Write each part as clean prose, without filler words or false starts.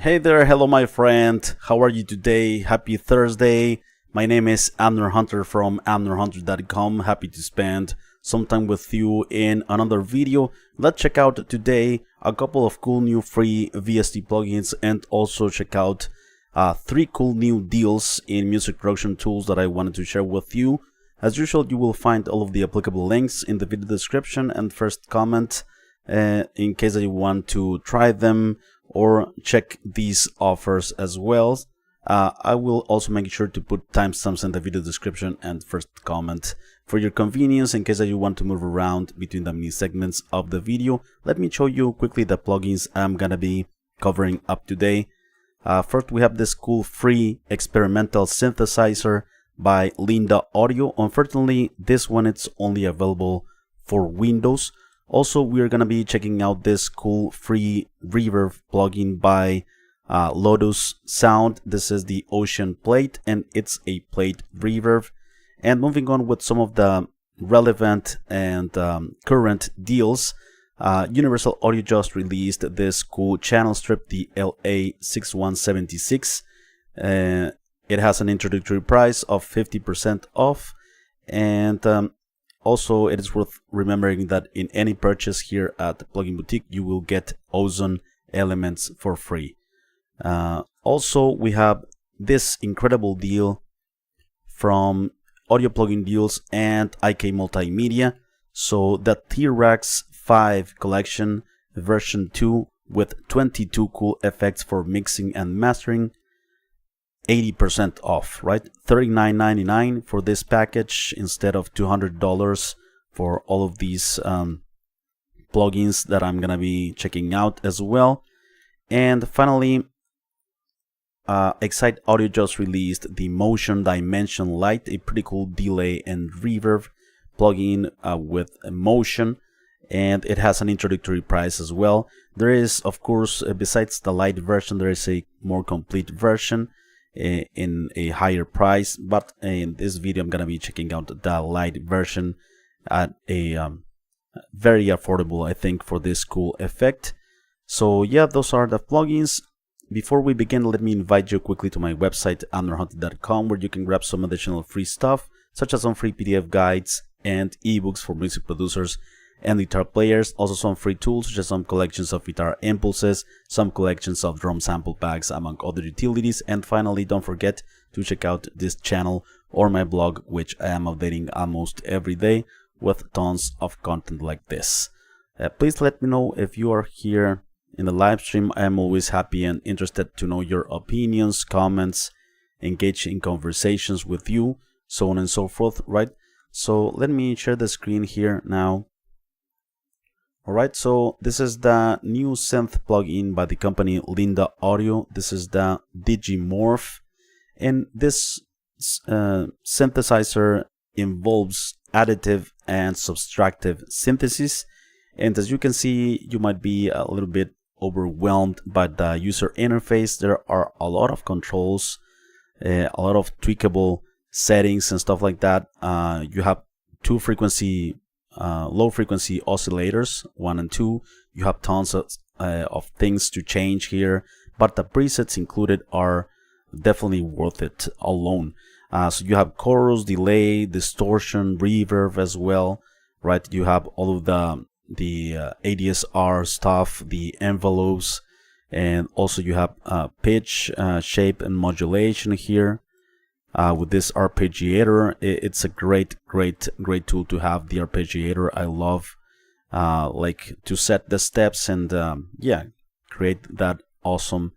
Hey there, hello my friend. How are you today? Happy Thursday. My name is Abner Hunter from abnerhunter.com. Happy to spend some time with you in another video. Let's check out today a couple of cool new free VST plugins and also check out 3 cool new deals in music production tools that I wanted to share with you. As usual, you will find all of the applicable links in the video description and first comment in case that you want to try them or check these offers as well. I will also make sure to put timestamps in the video description and first comment for your convenience in case that you want to move around between the mini segments of the video. Let me show you quickly the plugins I'm gonna be covering up today. First, we have this cool free experimental synthesizer by Linda Audio. Unfortunately, this one it's only available for Windows. Also, we're gonna be checking out this cool free reverb plugin by Lotus Sound. This is the Ocean Plate and it's a plate reverb. And moving on with some of the relevant and current deals, Universal Audio just released this cool channel strip, the LA6176. It has an introductory price of 50% off, and also it is worth remembering that in any purchase here at the Plugin Boutique you will get Ozone elements for free. Also, we have this incredible deal from Audio Plugin Deals and IK Multimedia. So the RackS 5 collection version 2 with 22 cool effects for mixing and mastering, 80% off, right? $39.99 for this package instead of $200 for all of these plugins that I'm gonna be checking out as well. And finally, Excite Audio just released the Motion Dimension Light, a pretty cool delay and reverb plugin with motion, and it has an introductory price as well. There is, of course, besides the light version, there is a more complete version in a higher price, but in this video I'm gonna be checking out the light version at a very affordable, I think, for this cool effect. So yeah, those are the plugins. Before we begin, let me invite you quickly to my website abnerhunter.com, where you can grab some additional free stuff such as some free PDF guides and ebooks for music producers and guitar players. Also some free tools such as some collections of guitar impulses, some collections of drum sample packs, among other utilities. And finally, don't forget to check out this channel or my blog, which I am updating almost every day with tons of content like this. Please let me know if you are here in the live stream. I am always happy and interested to know your opinions, comments, engage in conversations with you, so on and so forth, right? So let me share the screen here now. Alright, so this is the new synth plugin by the company Linda Audio. This is the DIGIMORPH, and this synthesizer involves additive and subtractive synthesis. And as you can see, you might be a little bit overwhelmed by the user interface. There are a lot of controls, a lot of tweakable settings and stuff like that. You have 2 frequency low frequency oscillators, 1 and 2. You have tons of things to change here, but the presets included are definitely worth it alone. So you have chorus, delay, distortion, reverb as well, right? You have all of the ADSR stuff, the envelopes, and also you have pitch, shape, and modulation here. With this arpeggiator, it's a great tool to have. The arpeggiator, I love like to set the steps and yeah, create that awesome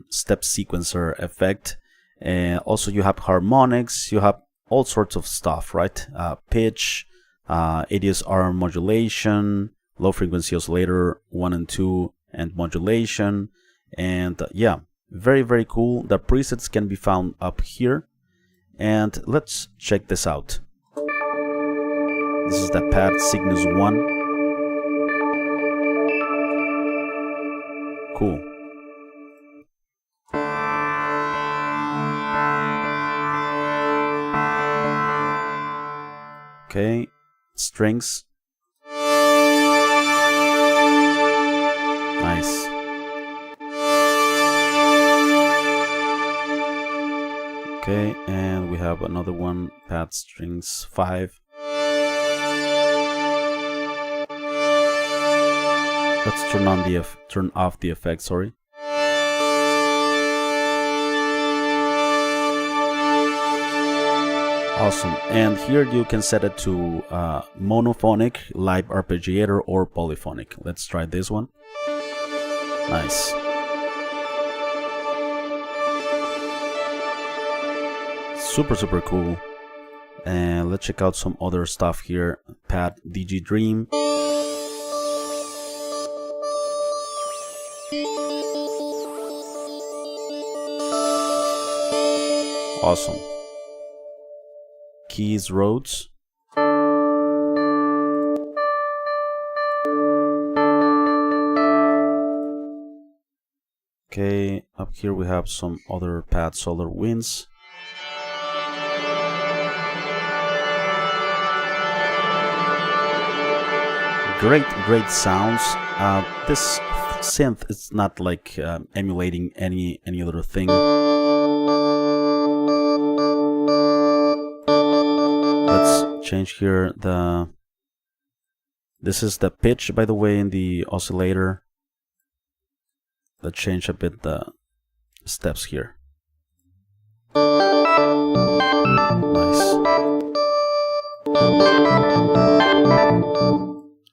step sequencer effect. And also you have harmonics, you have all sorts of stuff, right? Pitch, ADSR modulation, low frequency oscillator 1 and 2, and modulation. And yeah, very cool. The presets can be found up here, and let's check this out. This is the pad Cygnus 1. Cool. Okay, strings. Nice. Okay, and we have another one, pad strings 5. Let's turn off the effect, sorry. Awesome, and here you can set it to monophonic, live arpeggiator, or polyphonic. Let's try this one. Nice. Super cool. And let's check out some other stuff here. Pad DigiDream. Awesome. Keys Rhodes. Okay, up here we have some other pad solar winds. Great sounds. This synth is not like emulating any other thing. Let's change here this is the pitch, by the way, in the oscillator. Let's change a bit the steps here. Nice.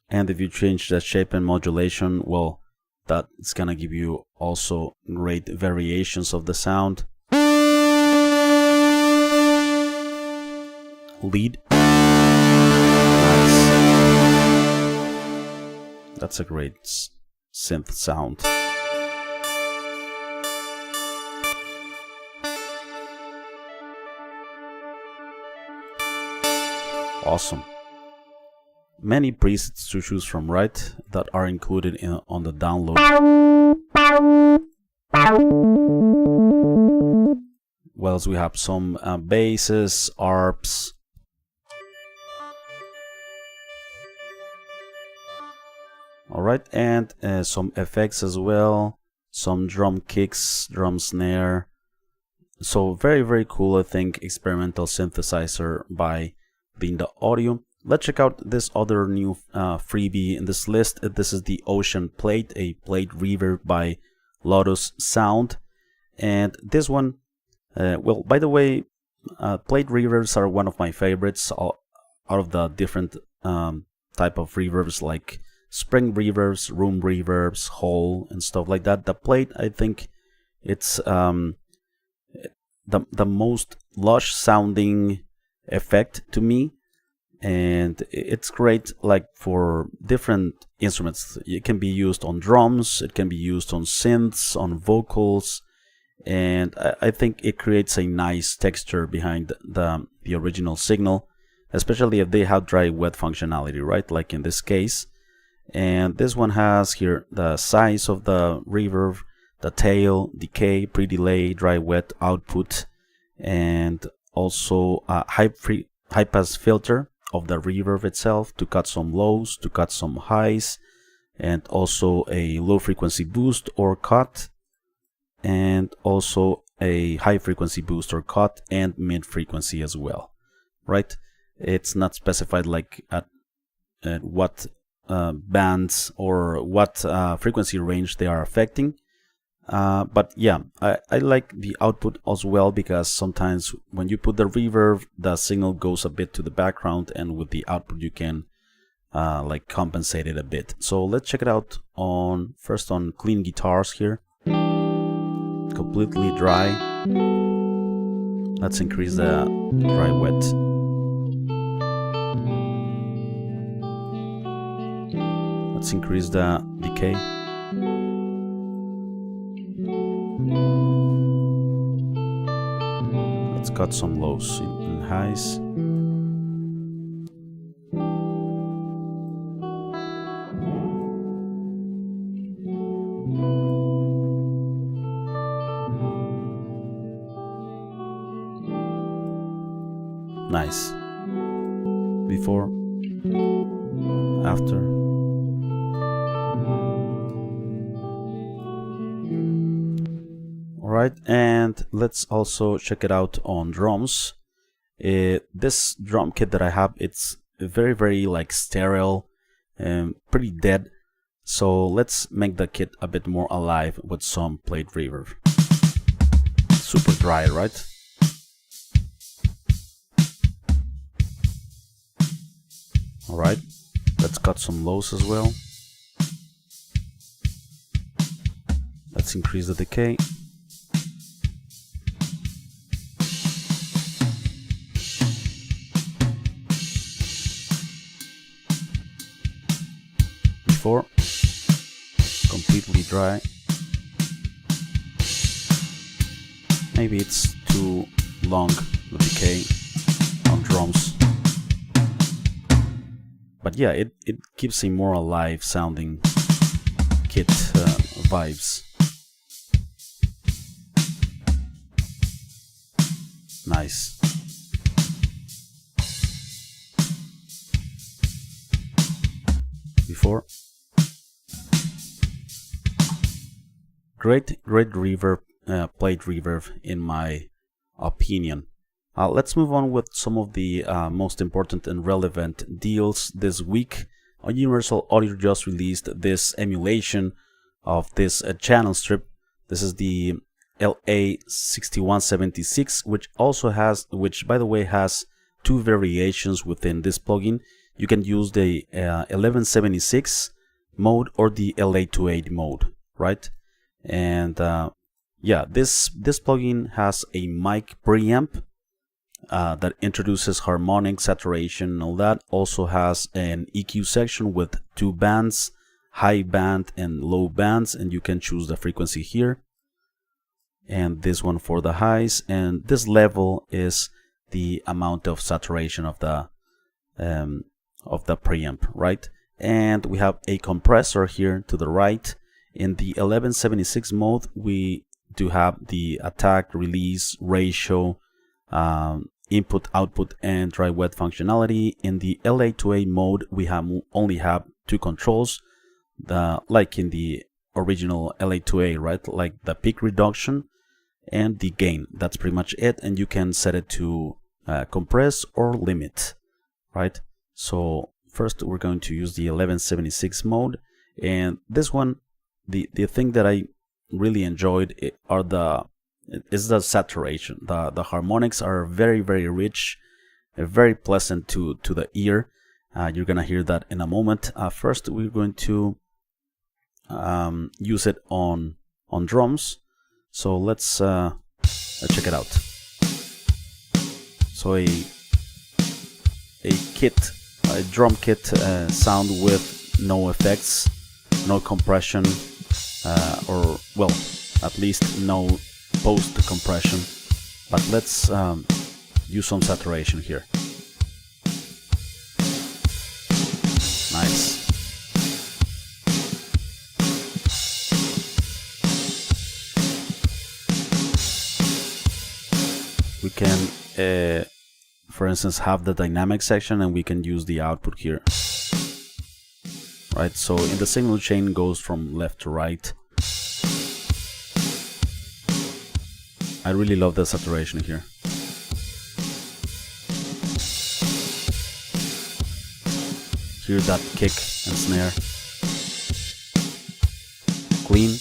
And if you change the shape and modulation, well, that's gonna give you also great variations of the sound. Lead. Nice. That's a great synth sound. Awesome. Many presets to choose from, right? That are included on the download. What else we have? Some basses, arps. Alright, and some effects as well. Some drum kicks, drum snare. So very cool, I think, experimental synthesizer by Linda Audio. Let's check out this other new freebie in this list. This is the Ocean Plate, a plate reverb by Lotus Sound. And this one, well, by the way, plate reverbs are one of my favorites out of the different type of reverbs, like spring reverbs, room reverbs, hall, and stuff like that. The plate, I think it's the most lush sounding effect to me, and it's great like for different instruments. It can be used on drums, it can be used on synths, on vocals, and I think it creates a nice texture behind the original signal, especially if they have dry wet functionality, right, like in this case. And this one has here the size of the reverb, the tail, decay, pre-delay, dry wet output, and also a high pass filter of the reverb itself to cut some lows, to cut some highs, and also a low frequency boost or cut, and also a high frequency boost or cut, and mid frequency as well, right? It's not specified like at what bands or what frequency range they are affecting. But yeah, I like the output as well, because sometimes when you put the reverb, the signal goes a bit to the background, and with the output you can like compensate it a bit. So let's check it out first on clean guitars here. Completely dry. Let's increase the dry wet. Let's increase the decay. Let's cut some lows in highs. Nice. Before, after. Alright, and let's also check it out on drums. This drum kit that I have, it's very like sterile and pretty dead. So let's make the kit a bit more alive with some plate reverb. Super dry, right? Alright, let's cut some lows as well. Let's increase the decay. Before, completely dry. Maybe it's too long, the decay on drums. But yeah, it gives a more alive sounding kit vibes. Nice. Before. Great reverb, plate reverb in my opinion. Let's move on with some of the most important and relevant deals this week. Universal Audio just released this emulation of this channel strip. This is the LA6176, which by the way has two variations within this plugin. You can use the 1176 mode or the LA28 mode, right? And yeah, this plugin has a mic preamp that introduces harmonic saturation and all that. Also has an EQ section with two bands, high band and low bands, and you can choose the frequency here. And this one for the highs, and this level is the amount of saturation of the preamp, right? And we have a compressor here to the right. In the 1176 mode, we do have the attack, release, ratio, input, output, and dry wet functionality. In the LA28 mode, we only have two controls, like in the original LA28, right? Like the peak reduction and the gain. That's pretty much it, and you can set it to compress or limit, right? So first we're going to use the 1176 mode, and this one, the thing that I really enjoyed is the saturation. The harmonics are very rich, very pleasant to the ear. You're gonna hear that in a moment. First we're going to use it on drums. So let's check it out. So a drum kit sound with no effects, no compression, or well, at least no post compression. But let's use some saturation here. Nice. We can, for instance, have the dynamic section, and we can use the output here. Right, so in the signal chain goes from left to right. I really love the saturation here. Hear that kick and snare. Clean.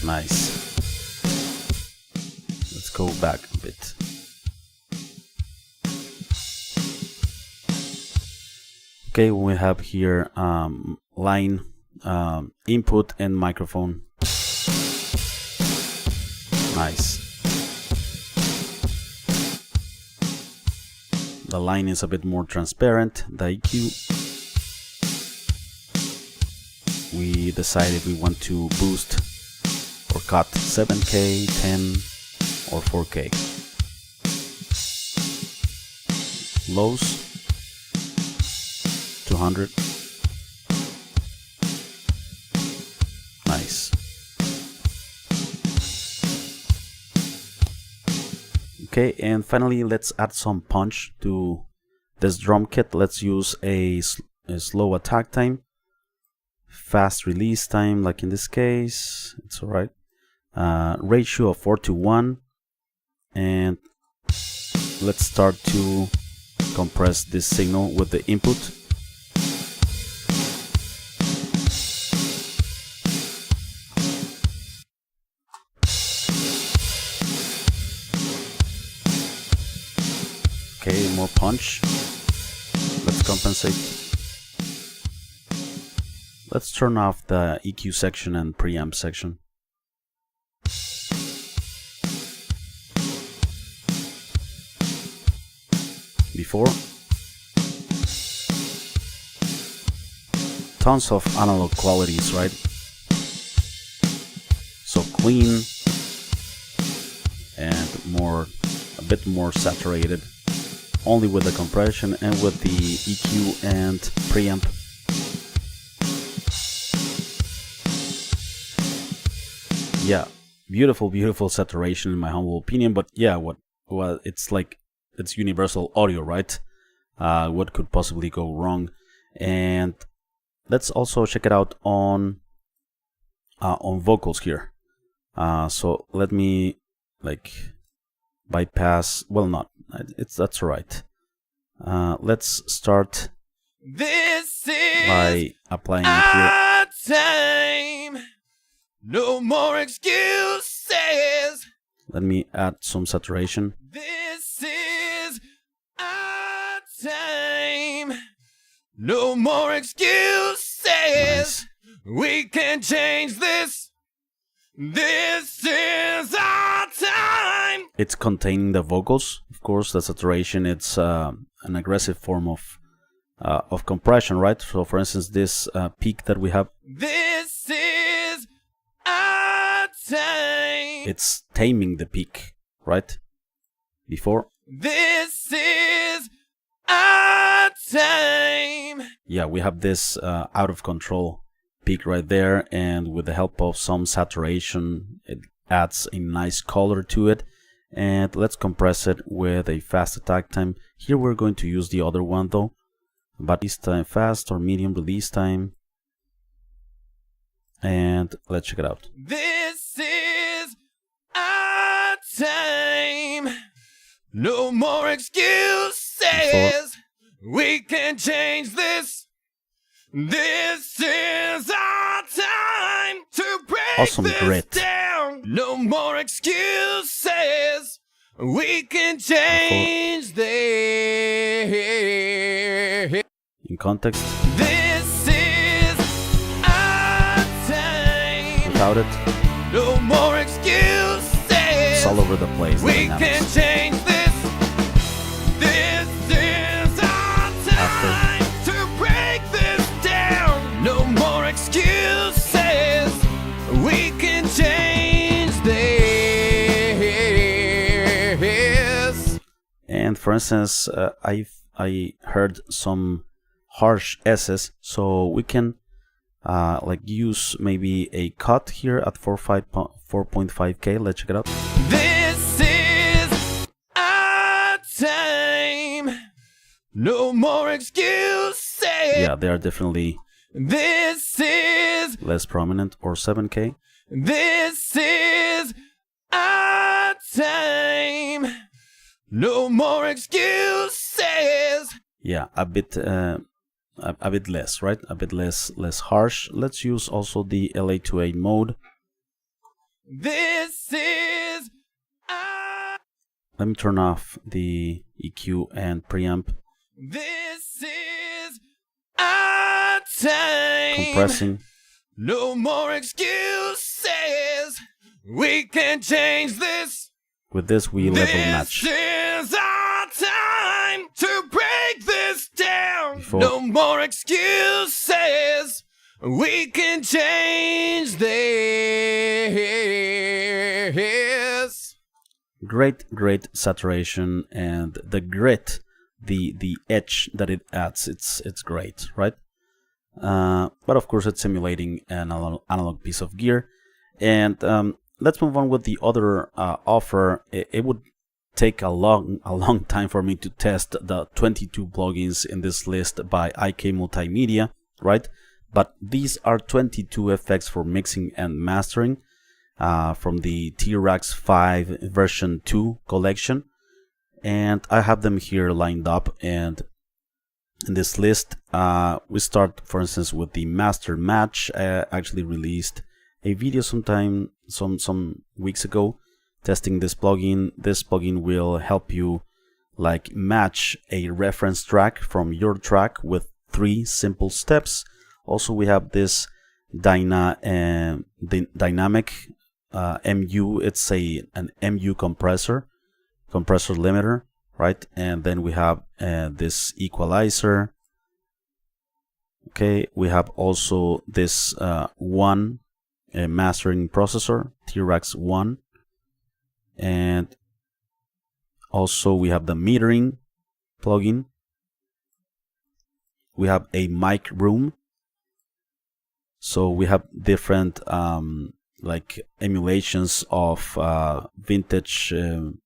Nice. Let's go back a bit. Okay, we have here line, input, and microphone. Nice. The line is a bit more transparent. The EQ, we decided we want to boost or cut 7K, 10, or 4K. Lows, 200. Nice. Okay, and finally let's add some punch to this drum kit. Let's use a slow attack time, fast release time, like in this case, it's alright. Ratio of 4:1, and let's start to compress this signal with the input. Okay, more punch. Let's compensate. Let's turn off the EQ section and preamp section. Before, tons of analog qualities, right? So clean and a bit more saturated, only with the compression and with the EQ and preamp. Yeah, beautiful saturation in my humble opinion. But yeah, it's like, it's universal audio, right? What could possibly go wrong? And let's also check it out on vocals here. So let me like bypass. Well, that's right. Let's start by applying it here. Time. No more excuses. Let me add some saturation. This is our time. No more excuses. Nice. We can change this. This is our time. It's containing the vocals, of course. The saturation, it's an aggressive form of compression, right? So, for instance, this peak that we have. This is our time. It's taming the peak, right? Before. This is our time. Yeah, we have this out of control peak right there, and with the help of some saturation, it adds a nice color to it. And let's compress it with a fast attack time. Here we're going to use the other one though, but this time fast or medium release time. And let's check it out. This is our time. No more excuses. Before. We can change this. This is our time to break Awesome this grit. down. No more excuses. We can change this. In context. This is our time. Without it, No more excuses. it's all over the place. The We can dynamics. change this. This is our time to break this down. No more excuses. We can change this. And for instance, I heard some harsh S's, so we can like use maybe a cut here at 4.5K. Let's check it out. This is our time. No more excuses. Yeah, they are definitely This is, less prominent, or 7K. this is our time. No more excuses. Yeah, a bit less, right? A bit less harsh. Let's use also the LA28 mode. This is our, Let me turn off the EQ and preamp. this is our time. Compressing. No more excuses. We can change this. With this, we level match. This is our time to break this down. Before. No more excuses. We can change this. Great saturation, and the grit, the edge that it adds, it's great, right? But of course, it's simulating an analog piece of gear. And let's move on with the other offer. It would take a long time for me to test the 22 plugins in this list by IK Multimedia, right? But these are 22 effects for mixing and mastering from the RackS 5 version 2 collection, and I have them here lined up. And in this list, we start, for instance, with the master match. I actually released a video some weeks ago testing this plugin. This plugin will help you like match a reference track from your track with 3 simple steps. Also, we have this dynamic MU. It's an MU compressor limiter, right? And then we have this equalizer. Okay, we have also this one mastering processor, RackS 1, and also we have the metering plugin. We have a mic room. So we have different like emulations of vintage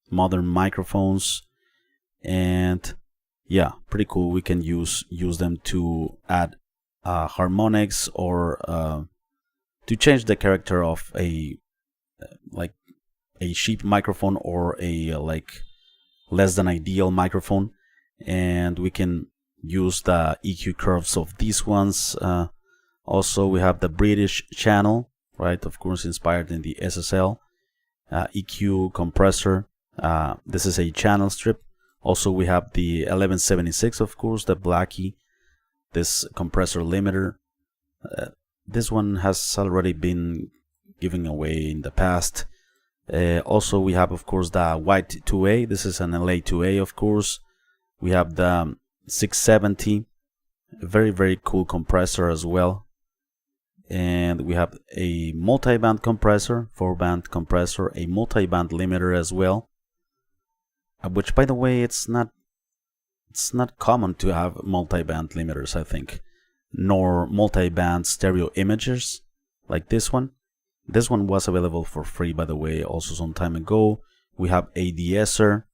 modern microphones, and yeah, pretty cool. We can use them to add harmonics or to change the character of a like a cheap microphone or a like less than ideal microphone, and we can use the EQ curves of these ones. Also, we have the British channel, right? Of course, inspired in the SSL EQ compressor. This is a channel strip. Also, we have the 1176, of course, the Blackie, this compressor limiter. This one has already been given away in the past. Also, we have, of course, the White 2A. This is an LA 2A, of course. We have the 670, very, very cool compressor as well. And we have a multi-band compressor, 4-band compressor, a multi-band limiter as well. Which, by the way, it's not common to have multi-band limiters, I think, nor multi-band stereo imagers like this one. This one was available for free, by the way, also some time ago. We have a de-esser.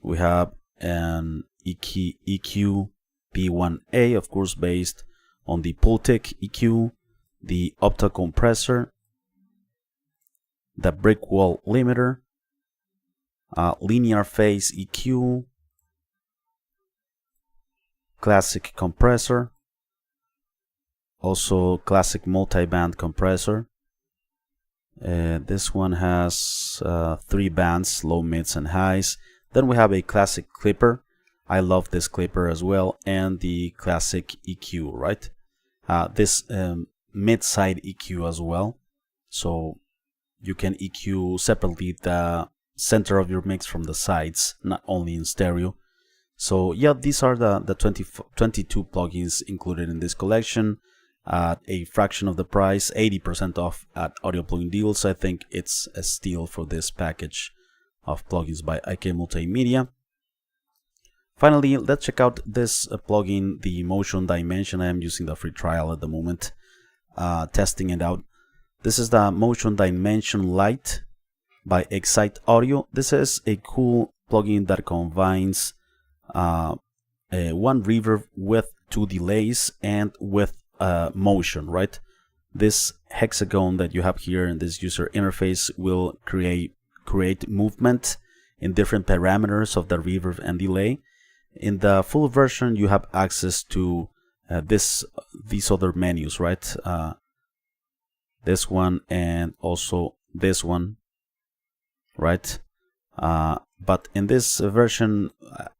We have an EQ P1A, of course, based on the Pultec EQ, the Opta compressor, the brick wall limiter, linear phase EQ, classic compressor, also classic multi-band compressor. This one has 3 bands, low, mids, and highs. Then we have a classic clipper. I love this clipper as well, and the classic EQ, right? This mid-side EQ as well, so you can EQ separately the center of your mix from the sides, not only in stereo. So yeah, these are the 22 plugins included in this collection at a fraction of the price, 80% off at Audio Plugin Deals. I think it's a steal for this package of plugins by IK Multimedia. Finally, let's check out this plugin, the Motion Dimension. I am using the free trial at the moment, testing it out. This is the Motion Dimension Lite by Excite Audio. This is a cool plugin that combines one reverb with 2 delays and with motion, right? This hexagon that you have here in this user interface will create movement in different parameters of the reverb and delay. In the full version, you have access to these other menus, right? This one and also this one, right? But in this version,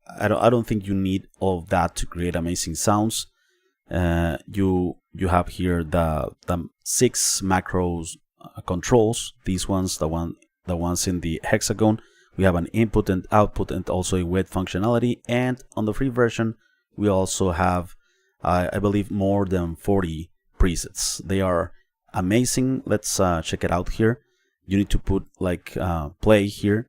I don't think you need all of that to create amazing sounds. You have here the 6 macros controls. These ones, the ones in the hexagon. We have an input and output and also a wait functionality. And on the free version, we also have, I believe, more than 40 presets. They are amazing. Let's check it out here. You need to put like play here,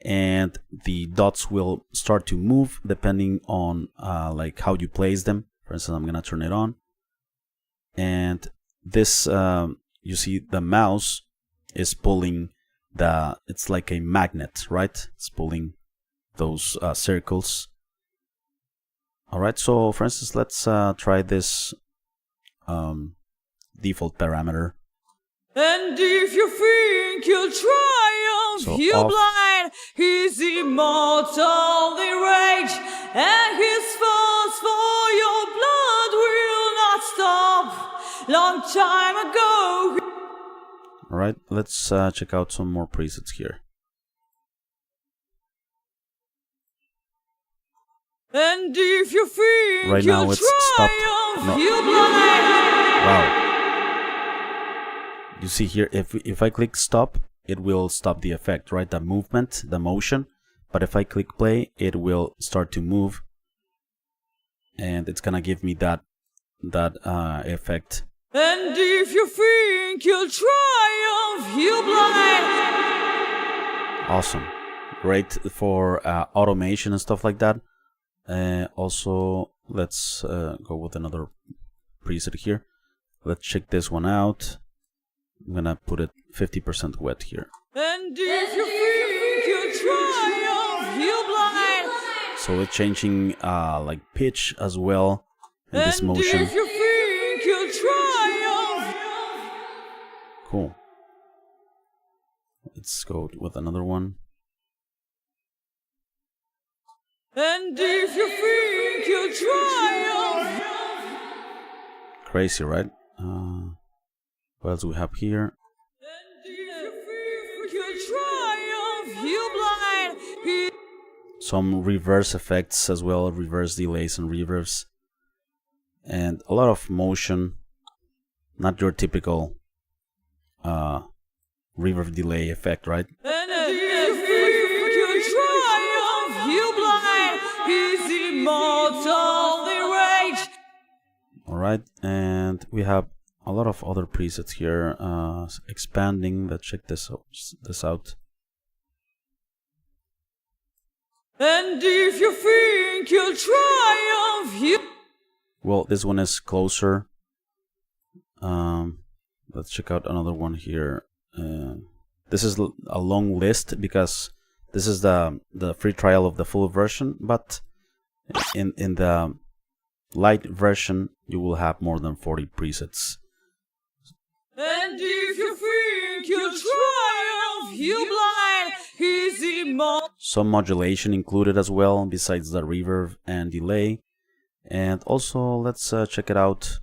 and the dots will start to move depending on like how you place them. For instance, I'm gonna turn it on, and this you see the mouse is pulling it's like a magnet, right? It's pulling those circles. All right, so for instance, let's try this default parameter. And if you think you'll triumph, So you off. blind, he's immortal, the rage, and his thirst for your blood will not stop. Long time ago. Alright, let's check out some more presets here. And if you think Right now you'll it's stopped. triumph, No. you blind. Wow. You see here, if I click stop, it will stop the effect, right? The movement, the motion. But if I click play, it will start to move. And it's gonna give me that effect. And if you think you'll triumph, you blind. Awesome. Great for automation and stuff like that. Also, let's go with another preset here. Let's check this one out. I'm gonna put it 50% wet here. And if you think you'll triumph, you blind. So it's changing like pitch as well in this motion. And if you think you'll triumph. Cool. Let's go with another one. And if you think you'll triumph. Crazy, right? What else do we have here? And if you think you'll triumph, you blind. Some reverse effects as well, reverse delays and reverbs. And a lot of motion. Not your typical reverb delay effect, right? And if you think you'll triumph, you blind. He's immortal, the rage. Alright, and we have a lot of other presets here. Expanding, let's check this out. And if you think you'll triumph, you. Well, this one is closer. Let's check out another one here. This is a long list because this is the free trial of the full version, but in the light version you will have more than 40 presets. And if you think you'll triumph, you blind. He's immortal. Some modulation included as well, besides the reverb and delay. And also, let's check it out.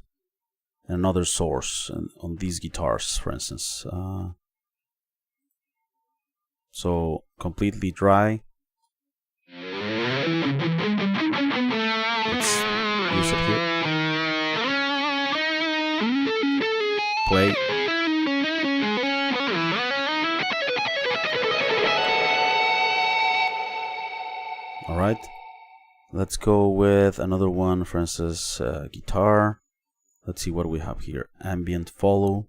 Another source on these guitars, for instance. So completely dry. Let's use it here. Play. All right. Let's go with another one, for instance, guitar. Let's see what we have here. Ambient follow.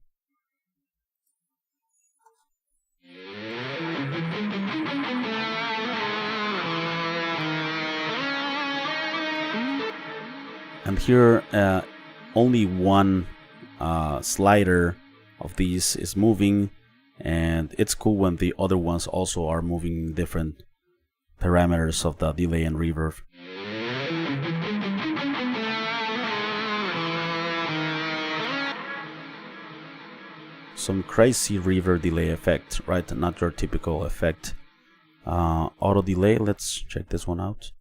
And here, only one slider of these is moving, and it's cool when the other ones also are moving different parameters of the delay and reverb. Some crazy reverb delay effect, right? Not your typical effect. Auto delay, let's check this one out.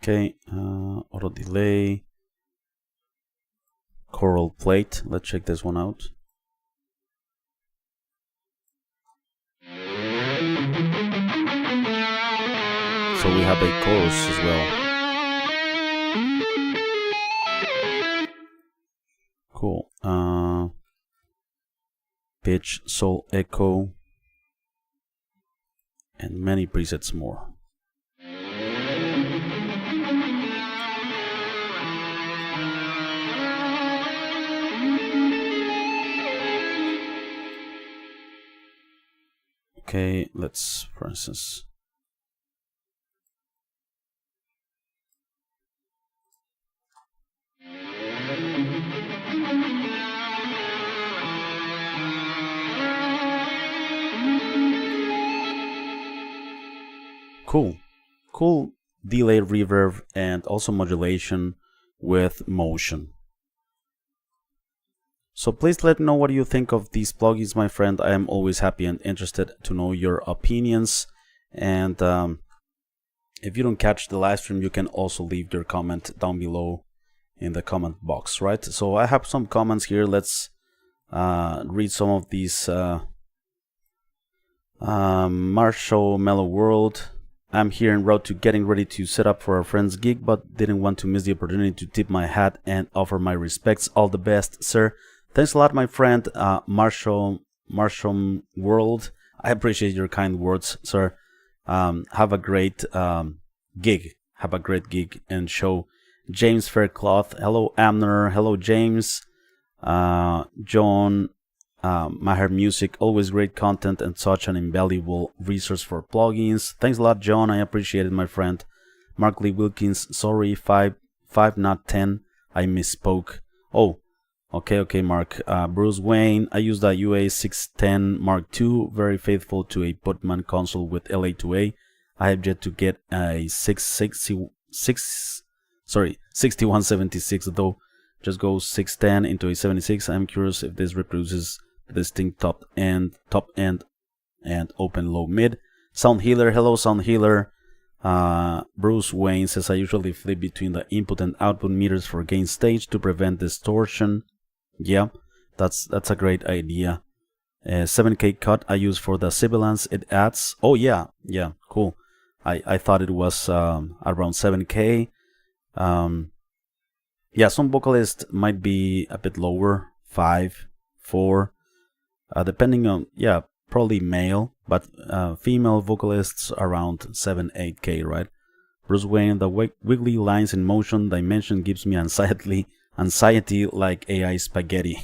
Okay, auto delay, choral plate, let's check this one out. So we have a chorus as well. Cool. Pitch, soul, echo, and many presets more. Okay, let's, for instance, cool delay, reverb, and also modulation with motion. So please let me know what you think of these plugins, my friend. I am always happy and interested to know your opinions. And if you don't catch the live stream, you can also leave your comment down below in the comment box, right? So I have some comments here. Let's read some of these. Marshall Mellow World. I'm here en route to getting ready to set up for a friend's gig, but didn't want to miss the opportunity to tip my hat and offer my respects. All the best, sir. Thanks a lot, my friend, Marshall World. I appreciate your kind words, sir. Have a great gig. Have a great gig and show. James Faircloth. Hello, Amner. Hello, James. John. Maher Music, always great content and such an invaluable resource for plugins. Thanks a lot, John. I appreciate it, my friend. Mark Lee Wilkins, sorry, 5 not 10. I misspoke. Oh, okay, Mark. Bruce Wayne, I use the UA 610 Mark II, very faithful to a Putman console with LA2A. I have yet to get a 6176 though. Just go 610 into a 76. I'm curious if this reproduces distinct top end and open low mid. Sound Healer, hello Sound Healer. Bruce Wayne says I usually flip between the input and output meters for gain stage to prevent distortion. Yeah, that's a great idea. 7K cut I use for the sibilance it adds. Oh yeah, cool. I thought it was around 7K. Yeah, some vocalists might be a bit lower, 5, 4. Depending on, yeah, probably male, but female vocalists around 7-8K, right? Bruce Wayne, the wiggly lines in motion dimension gives me anxiety like AI spaghetti.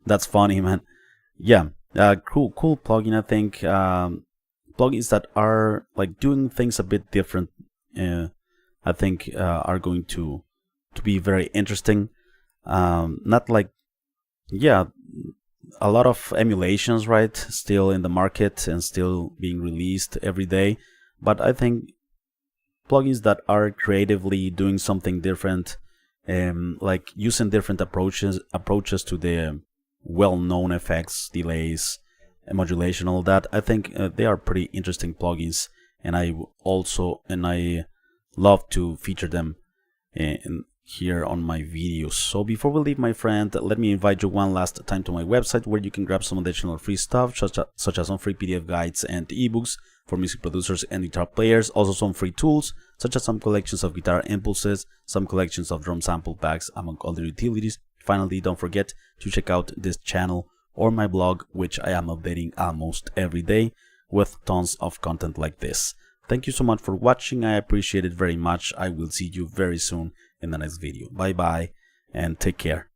That's funny, man. Yeah, cool plugin. I think plugins that are like doing things a bit different, I think are going to be very interesting. Not like, yeah, a lot of emulations, right, still in the market and still being released every day, but I think plugins that are creatively doing something different, like using different approaches to the well-known effects, delays, and modulation, all that, I think they are pretty interesting plugins, and I love to feature them here on my videos. So before we leave, my friend, let me invite you one last time to my website where you can grab some additional free stuff such as some free PDF guides and ebooks for music producers and guitar players, also some free tools such as some collections of guitar impulses, some collections of drum sample packs, among other utilities. Finally, don't forget to check out this channel or my blog, which I am updating almost every day with tons of content like this. Thank you so much for watching. I appreciate it very much. I will see you very soon in the next video. Bye bye and take care.